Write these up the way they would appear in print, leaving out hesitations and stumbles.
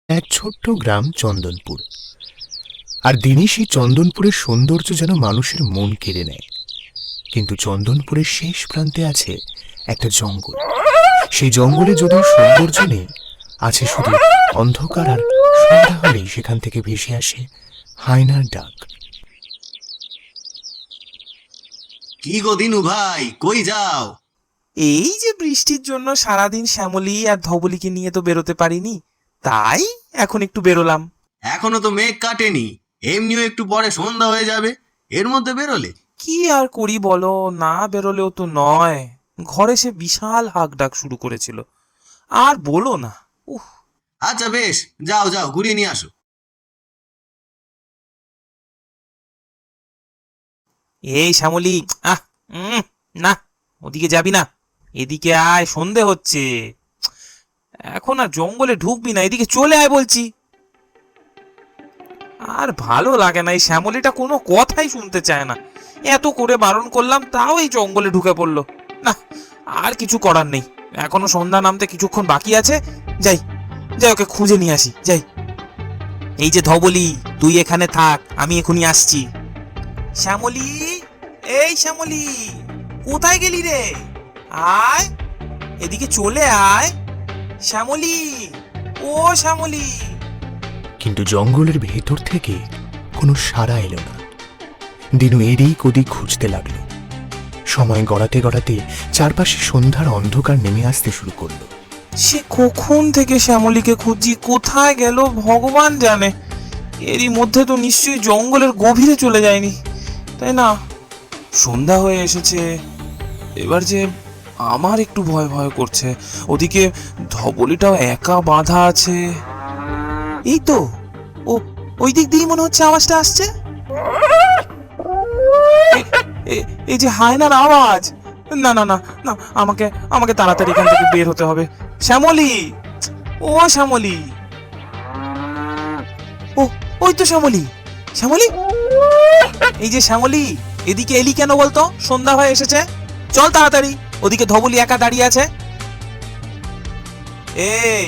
এক ছোট্ট গ্রাম চন্দনপুর। আর দিনই সেই চন্দনপুরের সৌন্দর্য যেন মানুষের মন কেড়ে নেয়। কিন্তু চন্দনপুরের শেষ প্রান্তে আছে একটা জঙ্গল। সেই জঙ্গলে যদিও সৌন্দর্য নেই, আছে শুধু অন্ধকার। আর সন্ধ্যা হলেই সেখান থেকে ভেসে আসে হায়নার ডাক। কি গো দিনু ভাই, কই যাও? এই যে বৃষ্টির জন্য সারাদিন শ্যামলী আর ধবলিকে নিয়ে তো বেরোতে পারিনি, তাই এখন একটু বেরোলাম। এখনো তো মেঘ কাটেনি, এমনিও একটু পরে সন্ধ্যা হয়ে যাবে, এর মধ্যে বেরোলে? কি আর করি বলো, না বেরোলেও তো নয়। ঘরে সে বিশাল হাঁক ডাক শুরু করেছিল, আর বলো না। উহ, আচ্ছা বেশ, যাও যাও ঘুরিয়ে নিয়ে আসো। এই শ্যামলী, আহ না, ওদিকে যাবি না, এদিকে আয়, সন্ধে হচ্ছে। এখন আর জঙ্গলে ঢুকবি না, এদিকে চলে আয় বলছি। আর ভালো লাগে না, এই শ্যামলীটা কোনো কথাই শুনতে চায় না। এত করে বারণ করলাম, তাও এই জঙ্গলে ঢুকে পড়লো। না, আর কিছু করার নেই, এখনো সন্ধ্যা নামতে কিছুক্ষণ বাকি আছে। যাই যাই, ওকে খুঁজে নিয়ে আসি, যাই। এই যে ধবলি, তুই এখানে থাক, আমি এখনই আসছি। শ্যামলী, এই শ্যামলী, কোথায় গেলি রে? আয়, এদিকে চলে আয় শ্যামলী, ও শ্যামলী। কিন্তু জঙ্গলের ভেতর থেকে কোনো সাড়া এলো না। দিনু এদিক ওদিক খুঁজতে লাগলো। সময় গড়াতে গড়াতে চারপাশে সন্ধ্যার অন্ধকার নেমে আসতে শুরু করলো। সে কখন থেকে শ্যামলীকে খুঁজছি, কোথায় গেল ভগবান জানে। এরই মধ্যে তো নিশ্চয়ই জঙ্গলের গভীরে চলে যায়নি, তাই না? সন্ধ্যা হয়ে এসেছে, এবার যে আমার একটু ভয় ভয় করছে। ওদিকে ধবলিটাও একা বাঁধা আছে। এই তো, ও ওই দিক দিয়ে মনে হচ্ছে আওয়াজটা আসছে। এই যে হায়নার আওয়াজ। না না না না, আমাকে আমাকে তাড়াতাড়ি এখান থেকে বের হতে হবে। শ্যামলী, ও শ্যামলী, ও ওই তো শ্যামলী। শ্যামলী, এই যে শ্যামলী, এদিকে এলি কেন বলতো? সন্ধ্যা হয়ে এসেছে, চল তাড়াতাড়ি, ওদিকে ধবলি একা দাঁড়িয়ে আছে। এই,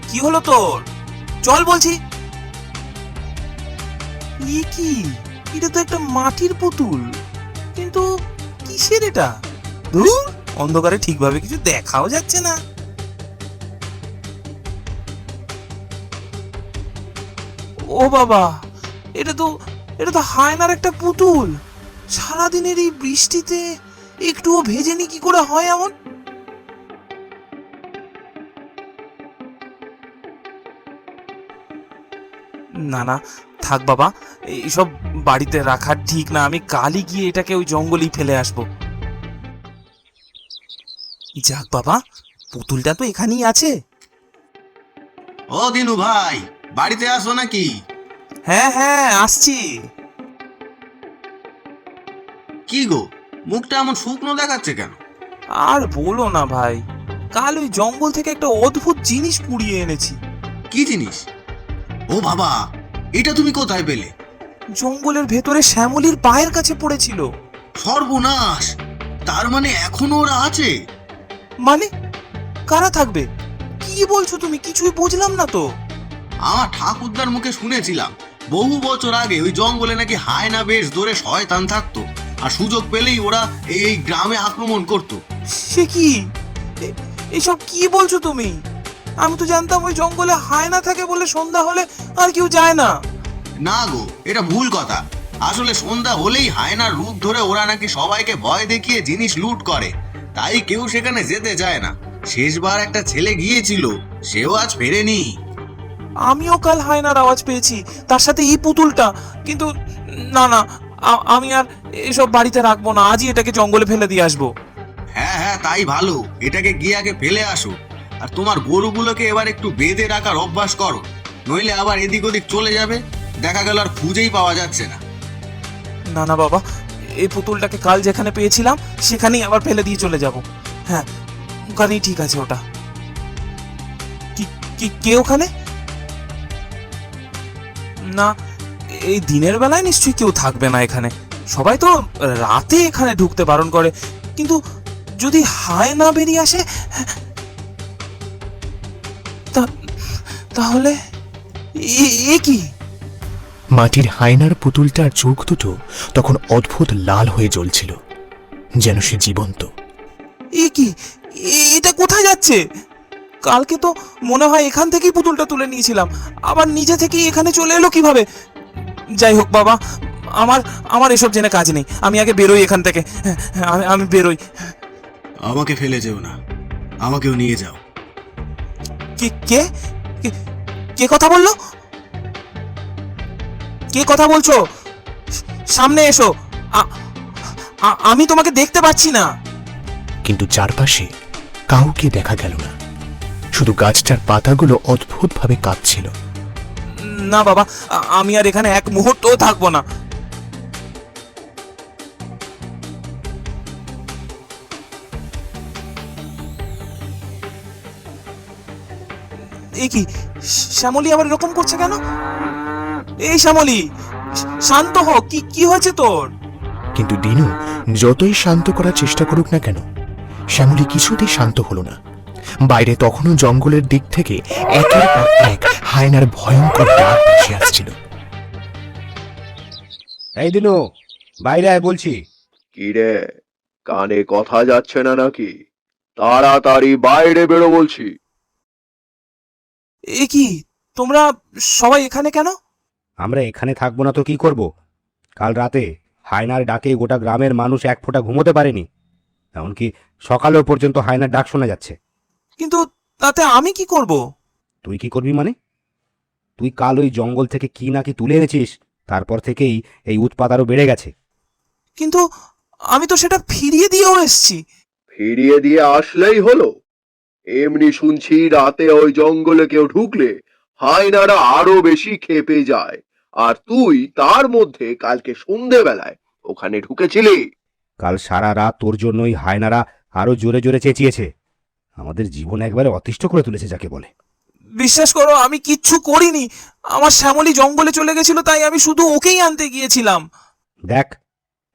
কি হলো তোর? চল বলছি। কি, এটা তো একটা মাটির পুতুল, কিন্তু কিসের এটা? ধুর, অন্ধকারে ঠিকভাবে কিছু দেখাও যাচ্ছে না। ও বাবা, এটা তো হায়নার একটা পুতুল। সারাদিনের এই বৃষ্টিতে একটুও ভেজেনি, কি করে হয় এমন? না না, থাক বাবা, এইসব বাড়িতে রাখা ঠিক না। আমি কালই গিয়ে এটাকে ওই জঙ্গলেই ফেলে আসবো। যাক বাবা, পুতুলটা তো এখানেই আছে। ও দিনু ভাই, বাড়িতে আসো নাকি? হ্যাঁ হ্যাঁ, আসছি। কি গো, মুখটা এমন শুকনো দেখাচ্ছে কেন? আর বলো না ভাই, কাল ওই জঙ্গল থেকে একটা অদ্ভুত জিনিস কুড়িয়ে এনেছি। কি জিনিস? ও বাবা, এটা তুমি কোথায় পেলে? জঙ্গলের ভেতরে শ্যামলীর পায়ের কাছে পড়েছিল। সর্বনাশ, তার মানে এখনো ওরা আছে? মানে কারা থাকবে? কি বলছো তুমি? কিছুই বুঝলাম না তো। আমার ঠাকুরদার মুখে শুনেছিলাম বহু বছর আগে ওই জঙ্গলে নাকি হায়না বেশ ধরে শয়তান থাকতো, আর সুযোগ পেলেই ওরা এই গ্রামে আক্রমণ করত। সে কি, এসব কি বলছো তুমি? আমি তো জানতাম ওই জঙ্গলে হায়না থাকে বলে সন্ধ্যা হলে আর কেউ যায় না। না গো, এটা ভুল কথা। আসলে সন্ধ্যা হলেই হায়নার রূপ ধরে ওরা নাকি সবাইকে ভয় দেখিয়ে জিনিস লুট করে, তাই কেউ সেখানে যেতে চায় না। শেষবার একটা ছেলে গিয়েছিল, সেও আজ ফেরেনি। আমিও কাল হায়নার আওয়াজ পেয়েছি, তার সাথে এই পুতুলটা। কিন্তু না না, আমি আর এসব বাড়িতে রাখবো না, আজই এটাকে জঙ্গলে ফেলে দিয়ে আসবো। হ্যাঁ হ্যাঁ, তাই ভালো, এটাকে গিয়ে আগে ফেলে আসো। আর তোমার গরুগুলোকে এবার একটু বেঁধে রাখার অভ্যাস করো, নইলে আবার এদিক ওদিক চলে যাবে, দেখা গেল আর খুঁজেই পাওয়া যাচ্ছে না। না না বাবা, এই পুতুলটাকে কাল যেখানে পেয়েছিলাম সেখানেই আবার ফেলে দিয়ে চলে যাব। হ্যাঁ, ওখানেই ঠিক আছে ওটা। কে ওখানে? না, এই দিনের বেলায় নিশ্চয়ই কেউ থাকবে না এখানে। সবাই তো রাতে এখানে ঢুকতে বারণ করে। কিন্তু যদি হায়না বেরিয়ে আসে, তাহলে এ কি? মাটির হায়নার পুতুলটার চোখ দুটো তখন অদ্ভুত লাল হয়ে জ্বলছিল, যেন সে জীবন্ত। এ কি? এটা কোথায় যাচ্ছে? কালকে তো মনে হয় এখান থেকেই পুতুলটা তুলে নিয়েছিলাম, আবার নিজে থেকেই এখানে চলে এলো কিভাবে? যাই হোক বাবা, আমার আমার এসব জেনে কাজ নেই, আমি আগে বেরোই এখান থেকে। আমি বেরোই। আমাকে ফেলে যেও না, আমাকেও নিয়ে যাও। কে কে কে কথা বললো? কে কথা বলছো? সামনে এসো। আমি তোমাকে দেখতে পাচ্ছি না। কিন্তু চারপাশে কাউকে দেখা গেল না, শুধু গাছটার পাতাগুলো অদ্ভুতভাবে কাঁপছিল। না বাবা, আমি আর এখানে এক মুহূর্তও থাকবো না। এ কি? শ্যামলী আবার এরকম করছে কেন? এই শ্যামলী, শান্ত হ। কি কি হয়েছে তোর? কিন্তু দিনু যতই শান্ত করার চেষ্টা করুক না কেন, শ্যামলী কিছুতেই শান্ত হলো না। বাইরে তখনও জঙ্গলের দিক থেকে একের পর এক হায়নার ভয়ঙ্কর ডাক ভেসে আসছিল। এই দিনু, বাইরে আয় বলছি। কি রে, কানে কথা যাচ্ছে না নাকি? তাড়াতাড়ি বাইরে বেরো বলছি। এ কি, তোমরা সবাই এখানে কেন? আমরা এখানে থাকবো না তো কি করব? কাল রাতে হায়নার ডাকে গোটা গ্রামের মানুষ এক ফোঁটা ঘুমোতে পারেনি, এমনকি সকালেও পর্যন্ত হায়নার ডাক শোনা যাচ্ছে। কিন্তু তাতে আমি কি করব? তুই কি করবি মানে? তুই কাল ওই জঙ্গল থেকে কি না কি তুলে এনেছিস, তারপর থেকেই এই উৎপাত আরো বেড়ে গেছে। কিন্তু আমি তো সেটা ফিরিয়ে দিয়েও এসেছি। ফিরিয়ে দিয়ে আসলেই হলো? এমনি শুনছি রাতে ওই জঙ্গলে কেউ ঢুকলে হায়নারা আরো বেশি ক্ষেপে যায়, আর তুই তার মধ্যে কালকে সন্ধেবেলায় ওখানে ঢুকেছিলি। কাল সারা রাত তোর জন্যই হায়নারা আরো জোরে জোরে চেঁচিয়েছে। আমাদের জীবন একবারে অতিষ্ঠ করে তুলেছে যাকে বলে। বিশ্বাস করো, আমি কিচ্ছু করিনি। আমার শ্যামলী জঙ্গলে চলে গেছিল, তাই আমি শুধু ওকেই আনতে গিয়েছিলাম। দেখ,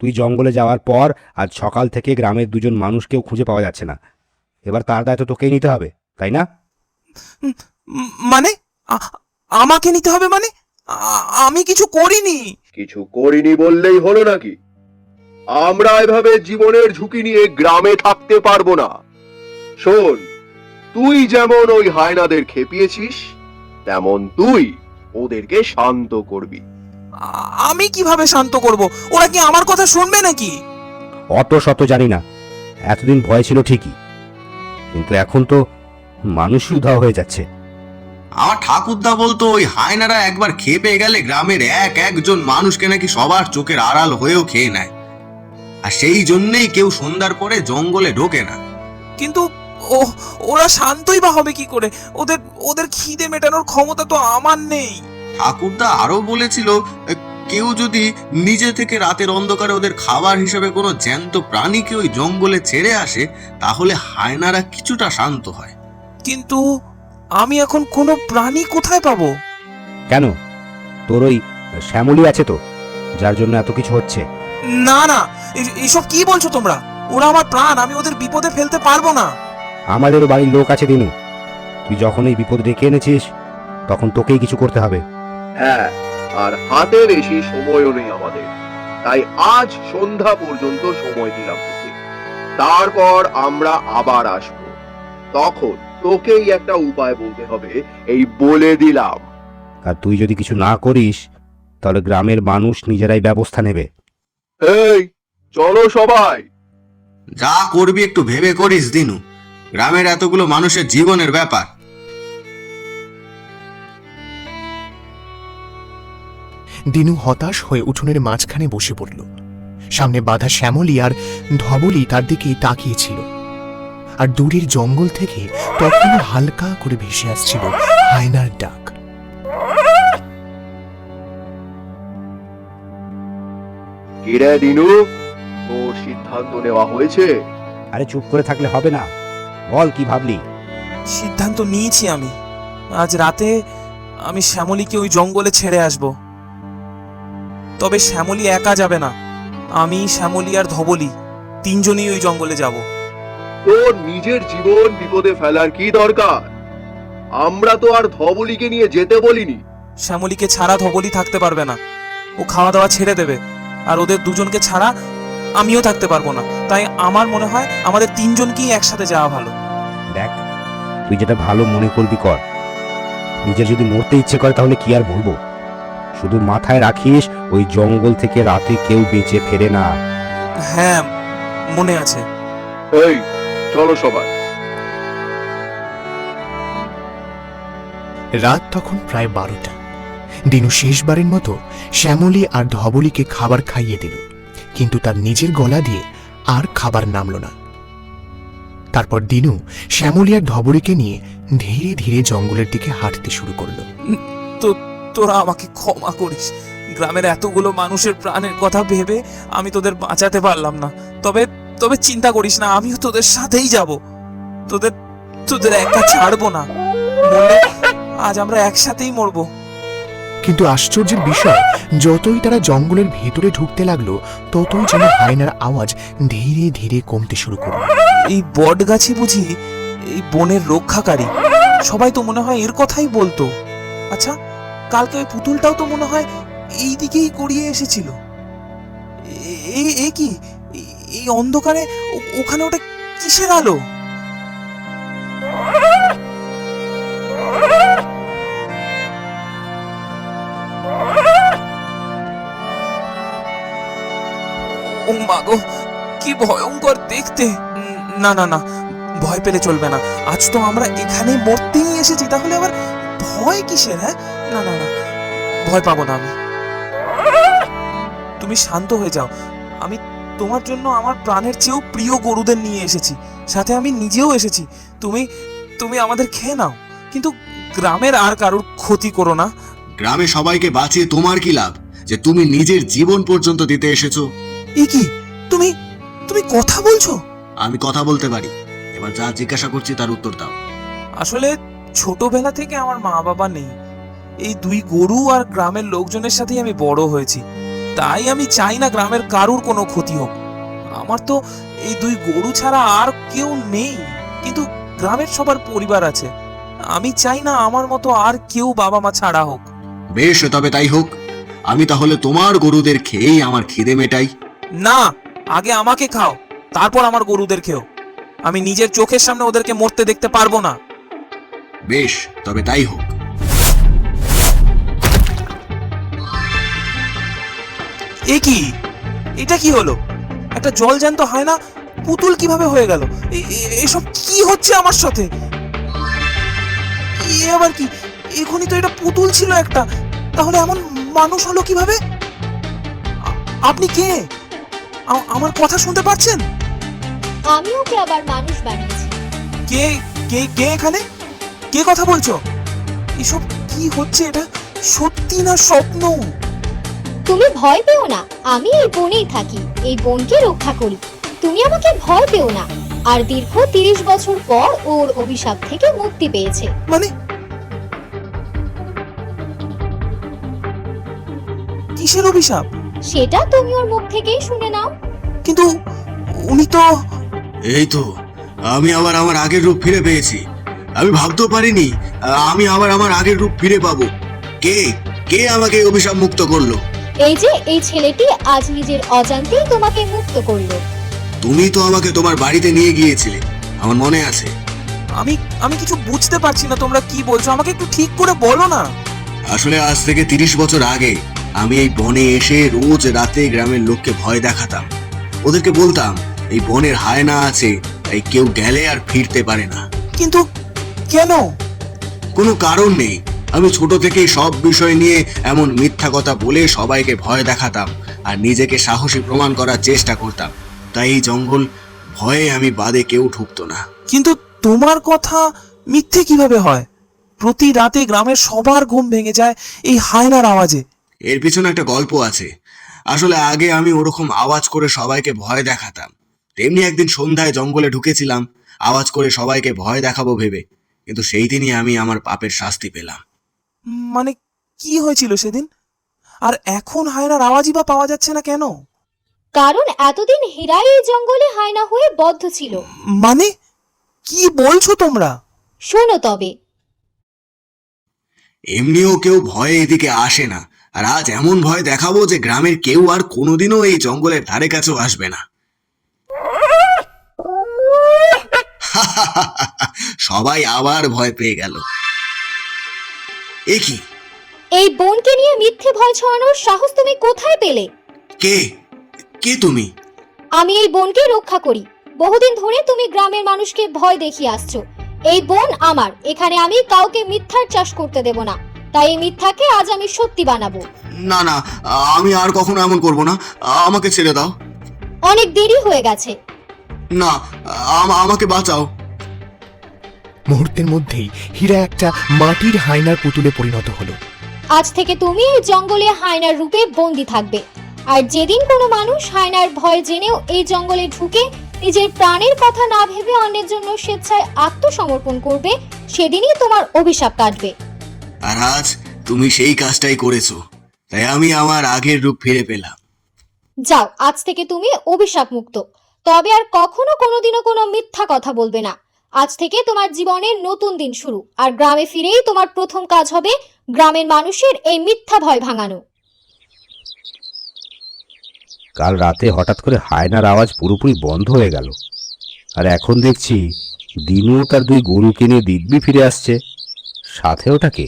তুই জঙ্গলে যাওয়ার পর আজ সকাল থেকে গ্রামের দুজন মানুষকেও খুঁজে পাওয়া যাচ্ছে না। এবার তার দায়িত্ব তোকেই নিতে হবে, তাই না? মানে আমাকে নিতে হবে মানে? আমি কিছু করিনি। কিছু করিনি বললেই হলো নাকি? আমরা এভাবে জীবনের ঝুঁকি নিয়ে গ্রামে থাকতে পারবো না। শোন, তুই যেমন ওই হায়নাদের খেপিয়েছিস, তেমন তুই ওদেরকে শান্ত করবি। আমি কিভাবে শান্ত করব? ওরা কি আমার কথা শুনবে নাকি? অত শত জানি না, এতদিন ভয় ছিল ঠিকই, কিন্তু এখন তো মানুষই উধাও হয়ে যাচ্ছে। আমার ঠাকুরদা বলতো ওই হায়নারা একবার খেপে গেলে গ্রামের একজন মানুষকে নাকি সবার চোখের আড়াল হয়েও খেয়ে নেয়, আর সেই জন্যই কেউ সন্ধ্যার পরে জঙ্গলে ঢোকে না। কিন্তু ওরা শান্তই বা হবে কি করে? ওদের ওদের খিদে মেটানোর ক্ষমতা তো আমার নেই। ঠাকুরদা আরো বলেছিল, কেউ যদি নিজে থেকে রাতের অন্ধকারে ওদের খাবার হিসেবে কোনো জ্যান্ত প্রাণীকে ওই জঙ্গলে ছেড়ে আসে, তাহলে হায়নারা কিছুটা শান্ত হয়। কিন্তু আমি এখন কোনো প্রাণী কোথায় পাবো? কেন, তোর ওই শ্যামলী আছে তো, যার জন্য এত কিছু হচ্ছে। না না, এসব কি বলছো তোমরা? ওরা আমার প্রাণ, আমি ওদের বিপদে ফেলতে পারবো না। আমাদেরও বাড়ির লোক আছে দিনু, তুই যখন এই বিপদ ডেকে এনেছিস তখন তোকেই কিছু করতে হবে। হ্যাঁ, আর হাতে বেশি সময়ও নেই আমাদের, তাই আজ সন্ধ্যা পর্যন্ত সময় দিলাম তোকে। তারপর আমরা আবার আসব, তখন তোকেই একটা উপায় বলতে হবে, এই বলে দিলাম। আর তুই যদি কিছু না করিস তাহলে গ্রামের মানুষ নিজেরাই ব্যবস্থা নেবে। এই চলো সবাই। যা করবি একটু ভেবে করিস দিনু, গ্রামের এতগুলো মানুষের জীবনের ব্যাপার। দিনু হতাশ হয়ে উঠোনের মাঝখানে বসে পড়ল। সামনে বাঁধা শ্যামলী আর ধবলি তার দিকে তাকিয়েছিল, আর দূরের জঙ্গল থেকে তখনও হালকা করে ভেসে আসছিল হায়নার ডাক। কিরে দিনু, তোর সিদ্ধান্ত নেওয়া হয়েছে? আরে চুপ করে থাকলে হবে না, বল কি ভাবলি? সিদ্ধান্ত নিয়েছি আমি। আজ রাতে আমি শ্যামলীকে ওই জঙ্গলে ছেড়ে আসব। তবে শ্যামলী একা যাবে না, আমি, শ্যামলী আর ধবলি তিনজনই ওই জঙ্গলে যাব। তোর নিজের জীবন বিপদে ফেলার কি দরকার? আমরা তো আর ধবলিকে নিয়ে যেতে বলিনি, শ্যামলীকে ছাড়া ধবলি থাকতে পারবে না। ও খাওয়া দাওয়া ছেড়ে দেবে, আর ওদের দুজনকে ছাড়া আমিও থাকতে পারবো না। তাই আমার মনে হয় আমাদের তিনজনকেই একসাথে যাওয়া ভালো। দেখ, তুই যেটা ভালো মনে করবি কর। নিজের যদি মরতে ইচ্ছে করে তাহলে কি আর বলবো। শুধু মাথায় রাখিস, ওই জঙ্গল থেকে রাতে কেউ বেঁচে ফেরে না। হ্যাঁ, মনে আছে। এই চলো সবাই। রাত তখন প্রায় 12টা। দিনু শেষবারের মতো শ্যামলী আর ধবলীকে খাবার খাইয়ে দিল, কিন্তু তার নিজের গলা দিয়ে আর খাবার নামল না। তারপর দিনু শ্যামলী আর ধবলীকে নিয়ে ধীরে ধীরে জঙ্গলের দিকে হাঁটতে শুরু করলো। তো তোরা আমাকে ক্ষমা করিস। গ্রামের এতগুলো মানুষের প্রাণের কথা ভেবে আমি তোদের বাঁচাতে পারলাম না। তবে তবে চিন্তা করিস না, আমিও তোদের সাথেই যাব। তোদের তোদের একা ছাড়বো না। মরলে আজ আমরা একসাথেই মরবো। কিন্তু আশ্চর্যের বিষয়, যতই তারা জঙ্গলের ভেতরে ঢুকতে লাগলো, ততই যেন হায়নার আওয়াজ ধীরে ধীরে কমতে শুরু করলো। এই বট গাছি বুঝি এই বনের রক্ষাকারী? সবাই তো মনে হয় এর কথাই বলতো। আচ্ছা, কালকে ওই পুতুলটাও তো মনে হয় এই দিকেই গড়িয়ে এসেছিল। এ কি এই অন্ধকারে ওখানে ওটা কিসের আলো? ও মা গো, কি ভয়ঙ্কর দেখতে! না না না, ভয় পেলে চলবে না। আজ তো আমরা এখানে মরতেই এসেছি, তাহলে আবার ভয় কিসের? হ্যাঁ, না না না, ভয় পাবো না আমি। তুমি শান্ত হয়ে যাও। আমি তোমার জন্য আমার প্রাণের চেয়েও প্রিয় গরুদের নিয়ে এসেছি, সাথে আমি নিজেও এসেছি। তুমি তুমি আমাদের খেয়ে নাও, কিন্তু গ্রামের আর কারোর ক্ষতি করো না। গ্রামে সবাইকে বাঁচিয়ে তোমার কি লাভ, যে তুমি নিজের জীবন পর্যন্ত দিতে এসেছো? এ কি, তুমি তুমি কথা বলছো? আমি কথা বলতে পারি। এবার যা জিজ্ঞাসা করছি তার উত্তর দাও। আসলে ছোটবেলা থেকে আমার মা বাবা নেই। এই দুই গরু আর গ্রামের লোকজনের সাথেই আমি বড় হয়েছি। তাই আমি চাই না গ্রামের কারুর কোনো ক্ষতি হোক। আমার তো এই দুই গরু ছাড়া আর কেউ নেই, কিন্তু গ্রামের সবার পরিবার আছে। আমি চাই না আমার মতো আর কেউ বাবা মা ছাড়া হোক। বেশ, তবে তাই হোক। আমি তাহলে তোমার গরুদের খেয়েই আমার খিদে মেটাই। না, আগে আমাকে খাও, তারপর আমার গরুদের খেও। আমি নিজের চোখের সামনে ওদেরকে মরতে দেখতে পারবো না। বেশ, তবে তাই হোক। এ কি, এটা কি হলো? একটা জলজ্যান্ত হয় না পুতুল কিভাবে হয়ে গেল? এসব কি হচ্ছে আমার সাথে? এ আবার কি? এখনই তো এটা পুতুল ছিল একটা, তাহলে এমন মানুষ হলো কিভাবে? আপনি কে? আমার কথা শুনতে পাচ্ছেন? আমি ওকে আবার মানুষ বানিয়েছি। কে কে কে এখানে? কে কথা বলছো? এসব কি হচ্ছে? এটা সত্যি না স্বপ্ন? তুমি ভয় পেও না, আমি এই বনেই থাকি, এই বনকে রক্ষা করি। তুমি আমাকে ভয় পেও না। আর দীর্ঘ 30 বছর পর ওর অভিশাপ থেকে মুক্তি পেয়েছে। মানে কিসের অভিশাপ? সেটা তুমি ওর মুখ থেকেই শুনে নাও। কিন্তু উনি তো... এই তো, আমি আবার আমার আগের রূপ ফিরে পেয়েছি। আমি ভাবতেও পারিনি আমি আবার আমার আগের রূপ ফিরে পাবো। কে কে আমাকে এই অভিশাপ মুক্ত করলো? এই যে এই ছেলেটি আজ নিজের অজান্তেই তোমাকে মুক্ত করলো। তুমি তো আমাকে তোমার বাড়িতে নিয়ে গিয়েছিলে, আমার মনে আছে। আমি আমি কিছু বুঝতে পারছি না, তোমরা কি বলছো? আমাকে একটু ঠিক করে বলো না। আসলে আজ থেকে 30 বছর আগে আমি এই বনে এসে রোজ রাতে গ্রামের লোককে ভয় দেখাতাম। ওদেরকে বলতাম এই বনের হায়না আছে, তাই কেউ গেলে আর ফিরতে পারে না। কিন্তু কেন? কোনো কারণ নেই। আমি ছোট থেকেই সব বিষয় নিয়ে এমন মিথ্যা কথা বলে সবাইকে ভয় দেখাতাম আর নিজেকে সাহসী প্রমাণ করার চেষ্টা করতাম। তাই এই জঙ্গল ভয়ে আমি বাদে কেউ ঢুকতো না। কিন্তু তোমার কথা মিথ্যে কিভাবে হয়? প্রতি রাতে গ্রামের সবার ঘুম ভেঙে যায় এই হায়নার আওয়াজে। এর পিছনে একটা গল্প আছে। আসলে আগে আমি ওরকম আওয়াজ করে সবাইকে ভয় দেখাতাম। তেমনি একদিন সন্ধ্যায় জঙ্গলে ঢুকেছিলাম আওয়াজ করে সবাইকে ভয় দেখাবো ভেবে, কিন্তু সেই দিনই আমি আমার পাপের শাস্তি পেলাম। মানে কি হয়েছিল সেদিন? আর এখন হায়নার আওয়াজই বা পাওয়া যাচ্ছে না কেন? কারণ এতদিন হীরাই এই জঙ্গলে হায়না হয়ে বদ্ধ ছিল। মানে কি বলছো তোমরা? শোনো তবে। এমনিও কেউ ভয়ে এদিকে আসে না, আর আজ এমন ভয় দেখাবো যে গ্রামের কেউ আর কোনোদিনও এই জঙ্গলের ধারে কাছেও আসবে না। সবাই আবার ভয় পেয়ে গেল। এ কি? এই বোনকে নিয়ে মিথ্যে ভয় ছড়ানোর সাহস তুমি কোথায় পেলে? কে কে তুমি? আমি এই বোনকে রক্ষা করি। বহুদিন ধরে তুমি গ্রামের মানুষকে ভয় দেখিয়ে আসছো। এই বোন আমার, এখানে আমি কাউকে মিথ্যার চাষ করতে দেব না। তাই এই মিথ্যাকে আজ আমি সত্যি বানাবো। না না, আমি আর কখনো এমন করব না, আমাকে ছেড়ে দাও। অনেক দেরি হয়ে গেছে। না, আমাকে বাঁচাও। মুহূর্তের মধ্যেই হীরা একটা মাটির হায়নার পুতুলে পরিণত হলো। আজ থেকে তুমি এই জঙ্গলে হায়নার রূপে বন্দী থাকবে। আর যেদিন কোনো মানুষ হায়নার ভয় জেনেও এই জঙ্গলে ঢুকে নিজের প্রাণের কথা না ভেবে অন্যের জন্য স্বেচ্ছায় আত্মসমর্পণ করবে, সেদিনই তোমার অভিশাপ কাটবে। আর আজ তুমি সেই কাজটাই করেছো, তাই আমি আমার আগের রূপ ফিরে পেলাম। যাও, আজ থেকে তুমি অভিশাপ মুক্ত। তবে আর কখনো কোনোদিনও কোনো মিথ্যা কথা বলবে না। আজ থেকে তোমার জীবনের নতুন দিন শুরু। আর গ্রামে ফিরেই তোমার প্রথম কাজ হবে গ্রামের মানুষের এই মিথ্যা ভয় ভাঙানো। কাল রাতে হঠাৎ করে হায়নার আওয়াজ পুরোপুরি বন্ধ হয়ে গেল। আর এখন দেখছি দিনু তার 2 গরুকে নিয়ে দিব্যি ফিরে আসছে। সাথে ওটাকে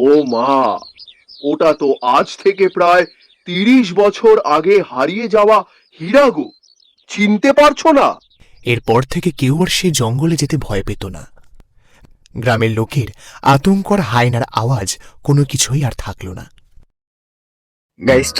ও মা, ওটা তো আজ থেকে প্রায় 30 বছর আগে হারিয়ে যাওয়া হীরা গো। চিনতে পারছো না? এরপর থেকে কেউ আর সে জঙ্গলে যেতে ভয় পেত না। গ্রামের লোকের আতঙ্কর হায়নার আওয়াজ কোনো কিছুই আর থাকলো না। গাইস